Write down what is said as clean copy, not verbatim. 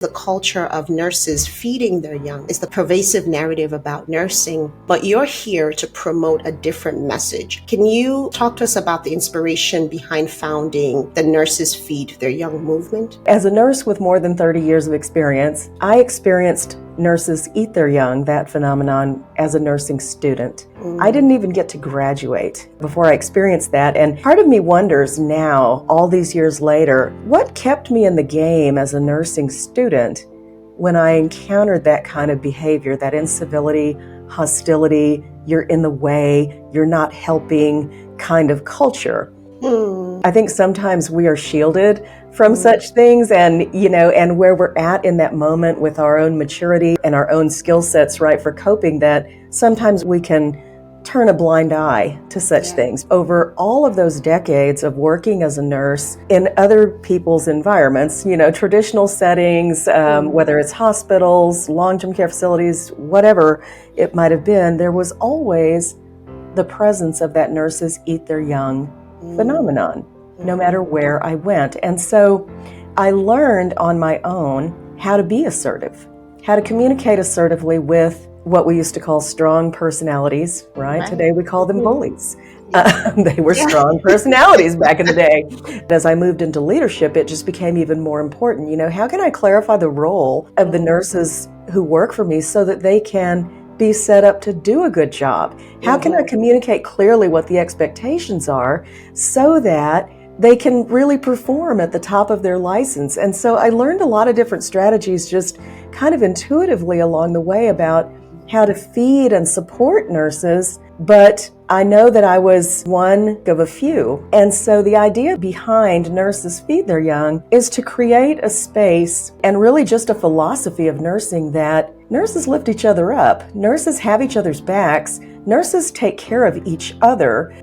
The culture of nurses feeding their young is the pervasive narrative about nursing, but you're here to promote a different message. Can you talk to us about the inspiration behind founding the Nurses Feed Their Young movement? As a nurse with more than 30 years of experience, I experienced nurses eat their young, that phenomenon, as a nursing student. I didn't even get to graduate before I experienced that, and part of me wonders now, all these years later, what kept me in the game as a nursing student when I encountered that kind of behavior, that incivility, hostility, you're in the way, you're not helping kind of culture. I think sometimes we are shielded from such things, and where we're at in that moment with our own maturity and our own skill sets, right, for coping, that sometimes we can turn a blind eye to such things. Over all of those decades of working as a nurse in other people's environments, traditional settings, whether it's hospitals, long-term care facilities, whatever it might have been, there was always the presence of that nurses eat their young phenomenon, no matter where I went. And so I learned on my own how to be assertive, how to communicate assertively with what we used to call strong personalities, right? Today we call them bullies. They were strong personalities back in the day. As I moved into leadership, it just became even more important. How can I clarify the role of the nurses who work for me so that they can be set up to do a good job? How can I communicate clearly what the expectations are so that they can really perform at the top of their license? And so I learned a lot of different strategies just kind of intuitively along the way about how to feed and support nurses, but I know that I was one of a few. And so the idea behind Nurses Feed Their Young is to create a space and really just a philosophy of nursing that nurses lift each other up, nurses have each other's backs, nurses take care of each other.